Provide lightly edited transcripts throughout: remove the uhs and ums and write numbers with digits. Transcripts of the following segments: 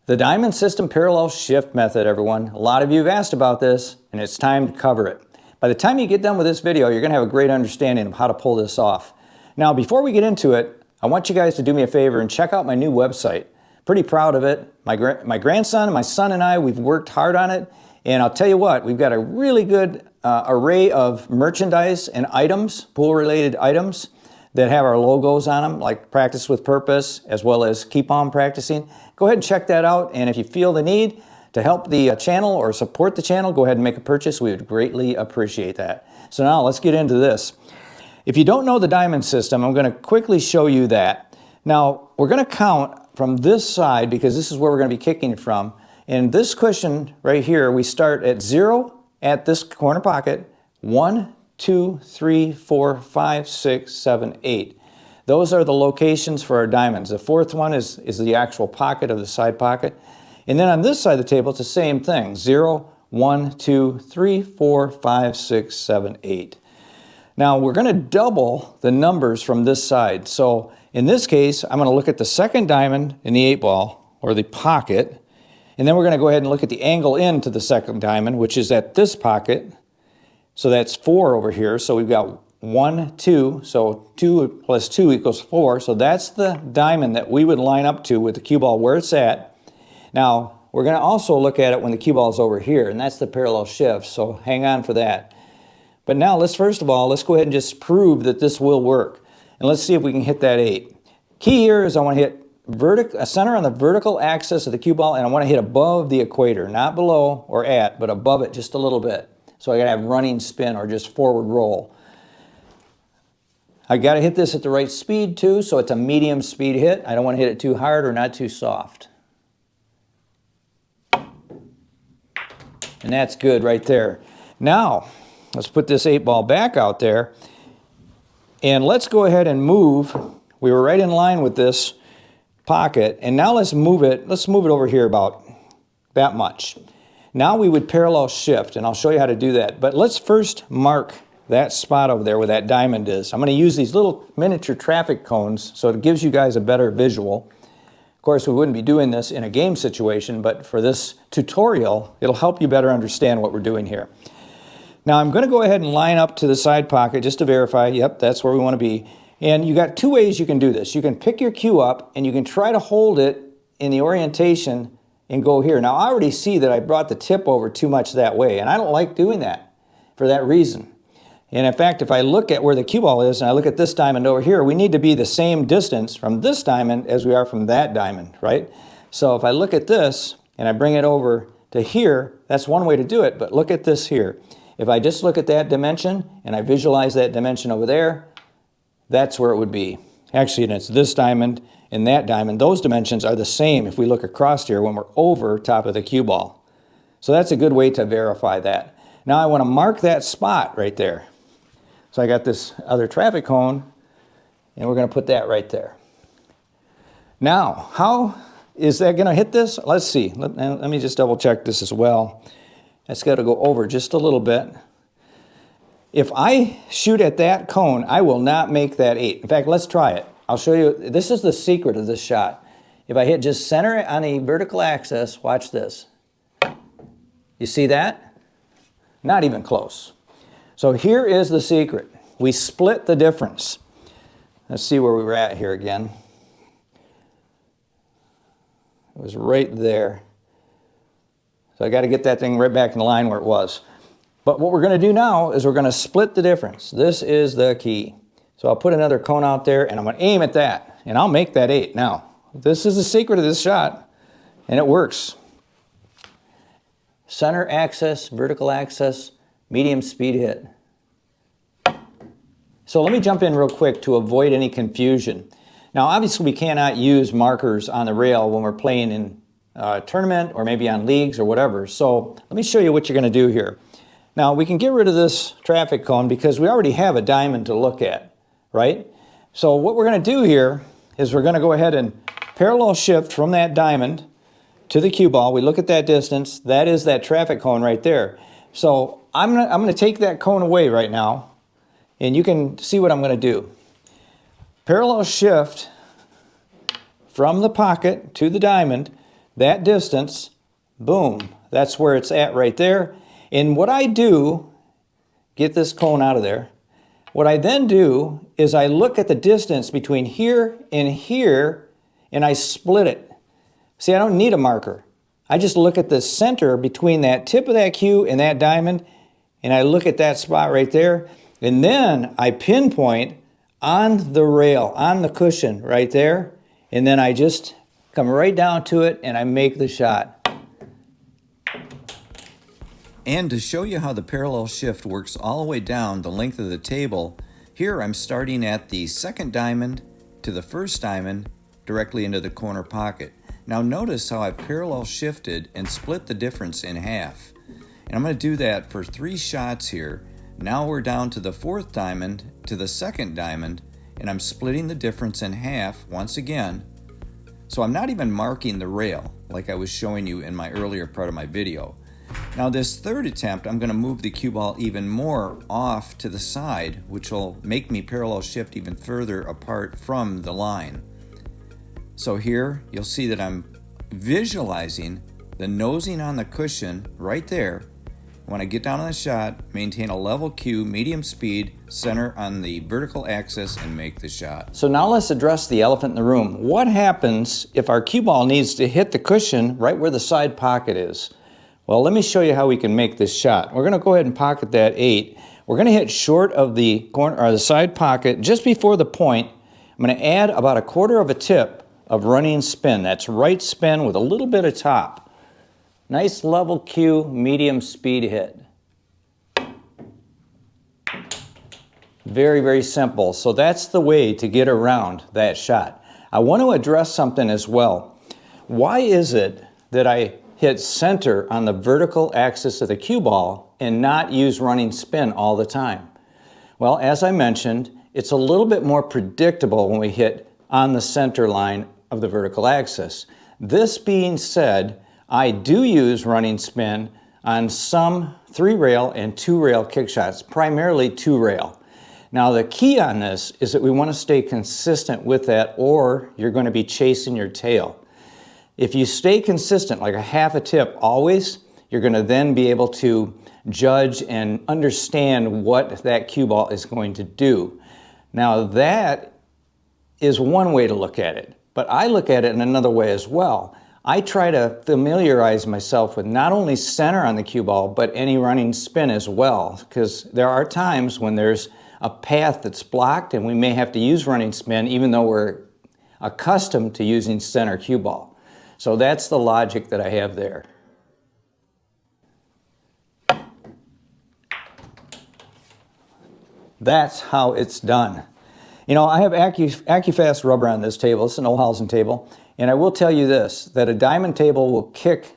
The diamond system parallel shift method, everyone. A lot of you have asked about this, and it's time to cover it. By the time you get done with this video, you're going to have a great understanding of how to pull this off. Now, before we get into it, I want you guys to do me a favor and check out my new website. Pretty proud of it. My grandson, my son and I, we've worked hard on it. And I'll tell you what, we've got a really good array of merchandise and items, pool-related items, that have our logos on them, like Practice with Purpose, as well as Keep On Practicing. Go ahead and check that out, and if you feel the need to help the channel or support the channel, go ahead and make a purchase. We would greatly appreciate that. So now let's get into this. If you don't know the diamond system, I'm going to quickly show you that. Now, we're going to count from this side, because this is where we're going to be kicking from. In this cushion right here, we start at 0 at this corner pocket, 1, 2, 3, 4, 5, 6, 7, 8. Those are the locations for our diamonds. The fourth one is the actual pocket of the side pocket. And then on this side of the table, it's the same thing. 0, 1, 2, 3, 4, 5, 6, 7, 8. Now we're going to double the numbers from this side. So in this case, I'm going to look at the second diamond in the 8-ball, or the pocket. And then we're going to go ahead and look at the angle into the second diamond, which is at this pocket. So that's 4 over here. So we've got 1, 2. So 2 plus 2 equals 4. So that's the diamond that we would line up to with the cue ball where it's at. Now, we're going to also look at it when the cue ball is over here, and that's the parallel shift. So hang on for that. But now first of all, let's go ahead and just prove that this will work. And let's see if we can hit that 8. Key here is I want to hit a center on the vertical axis of the cue ball, and I want to hit above the equator, not below or at, but above it just a little bit. So I got to have running spin or just forward roll. I got to hit this at the right speed too, so it's a medium speed hit. I don't want to hit it too hard or not too soft. And that's good right there. Now, let's put this 8-ball back out there, and let's go ahead and move. We were right in line with this pocket, and now let's move it over here about that much. Now we would parallel shift, and I'll show you how to do that. But let's first mark that spot over there where that diamond is. I'm going to use these little miniature traffic cones so it gives you guys a better visual. Of course, we wouldn't be doing this in a game situation, but for this tutorial, it'll help you better understand what we're doing here. Now I'm going to go ahead and line up to the side pocket just to verify, yep, that's where we want to be. And you got two ways you can do this. You can pick your cue up and you can try to hold it in the orientation and go here. Now I already see that I brought the tip over too much that way, and I don't like doing that for that reason. And in fact, if I look at where the cue ball is and I look at this diamond over here, we need to be the same distance from this diamond as we are from that diamond, right? So if I look at this and I bring it over to here, that's one way to do it, but look at this here. If I just look at that dimension and I visualize that dimension over there, that's where it would be. Actually, it's this diamond and that diamond. Those dimensions are the same if we look across here when we're over top of the cue ball. So that's a good way to verify that. Now I want to mark that spot right there. So I got this other traffic cone, and we're going to put that right there. Now, how is that going to hit this? Let's see. Let me just double check this as well. That's got to go over just a little bit. If I shoot at that cone, I will not make that 8. In fact, let's try it. I'll show you. This is the secret of this shot. If I hit just center on a vertical axis, watch this. You see that? Not even close. So here is the secret. We split the difference. Let's see where we were at here again. It was right there. So I got to get that thing right back in the line where it was. But what we're going to do now is we're going to split the difference. This is the key. So I'll put another cone out there, and I'm going to aim at that, and I'll make that 8. Now, this is the secret of this shot, and it works. Center axis, vertical axis, medium speed hit. So let me jump in real quick to avoid any confusion. Now, obviously, we cannot use markers on the rail when we're playing in a tournament or maybe on leagues or whatever. So let me show you what you're going to do here. Now, we can get rid of this traffic cone because we already have a diamond to look at, right? So what we're going to do here is we're going to go ahead and parallel shift from that diamond to the cue ball. We look at that distance. That is that traffic cone right there. So I'm going to take that cone away right now, and you can see what I'm going to do. Parallel shift from the pocket to the diamond. that distance, boom, that's where it's at right there. And what I do, get this cone out of there, what I then do is I look at the distance between here, and I split it. See, I don't need a marker. I just look at the center between that tip of that cue and that diamond, and I look at that spot right there, and then I pinpoint on the rail, on the cushion right there, and then I just come right down to it and I make the shot. And to show you how the parallel shift works all the way down the length of the table, here I'm starting at the second diamond to the first diamond directly into the corner pocket. Now notice how I've parallel shifted and split the difference in half. And I'm going to do that for 3 shots here. Now we're down to the fourth diamond to the second diamond, and I'm splitting the difference in half once again. So I'm not even marking the rail like I was showing you in my earlier part of my video. Now this third attempt, I'm going to move the cue ball even more off to the side, which will make me parallel shift even further apart from the line. So here you'll see that I'm visualizing the nosing on the cushion right there. When I get down on the shot, maintain a level cue, medium speed, center on the vertical axis, and make the shot. So now let's address the elephant in the room. What happens if our cue ball needs to hit the cushion right where the side pocket is? Well, let me show you how we can make this shot. We're going to go ahead and pocket that 8. We're going to hit short of the corner or the side pocket just before the point. I'm going to add about 1/4 of a tip of running spin. That's right spin with a little bit of top. Nice level cue, medium speed hit. Very, very simple. So that's the way to get around that shot. I want to address something as well. Why is it that I hit center on the vertical axis of the cue ball and not use running spin all the time? Well, as I mentioned, it's a little bit more predictable when we hit on the center line of the vertical axis. This being said, I do use running spin on some 3-rail and 2-rail kick shots, primarily 2-rail. Now the key on this is that we want to stay consistent with that, or you're going to be chasing your tail. If you stay consistent, like a 1/2 tip always, you're going to then be able to judge and understand what that cue ball is going to do. Now that is one way to look at it, but I look at it in another way as well. I try to familiarize myself with not only center on the cue ball, but any running spin as well, because there are times when there's a path that's blocked and we may have to use running spin even though we're accustomed to using center cue ball. So that's the logic that I have there. That's how it's done. You know, I have AccuFast rubber on this table. It's an Olhausen table. And I will tell you this, that a diamond table will kick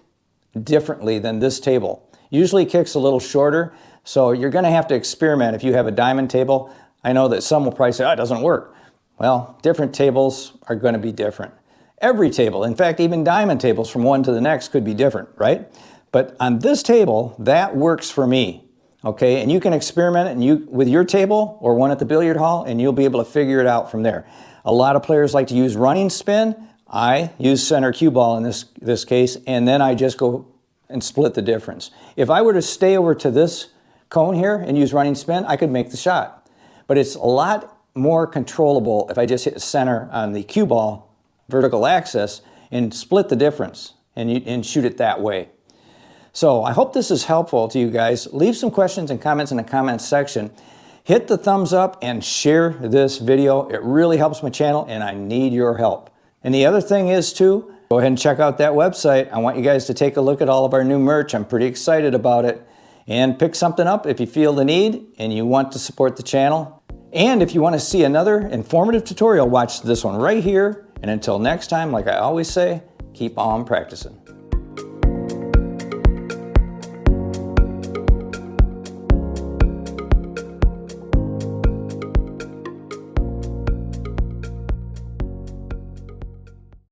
differently than this table. Usually kicks a little shorter, so you're going to have to experiment if you have a diamond table. I know that some will probably say, oh, it doesn't work. Well, different tables are going to be different. Every table, in fact, even diamond tables from one to the next could be different, right? But on this table, that works for me. Okay, and you can experiment with your table or one at the billiard hall, and you'll be able to figure it out from there. A lot of players like to use running spin. I use center cue ball in this case, and then I just go and split the difference. If I were to stay over to this cone here and use running spin, I could make the shot. But it's a lot more controllable if I just hit center on the cue ball vertical axis and split the difference and shoot it that way. So I hope this is helpful to you guys. Leave some questions and comments in the comments section. Hit the thumbs up and share this video. It really helps my channel and I need your help. And the other thing is too, go ahead and check out that website. I want you guys to take a look at all of our new merch. I'm pretty excited about it. And pick something up if you feel the need and you want to support the channel. And if you want to see another informative tutorial, watch this one right here. And until next time, like I always say, keep on practicing.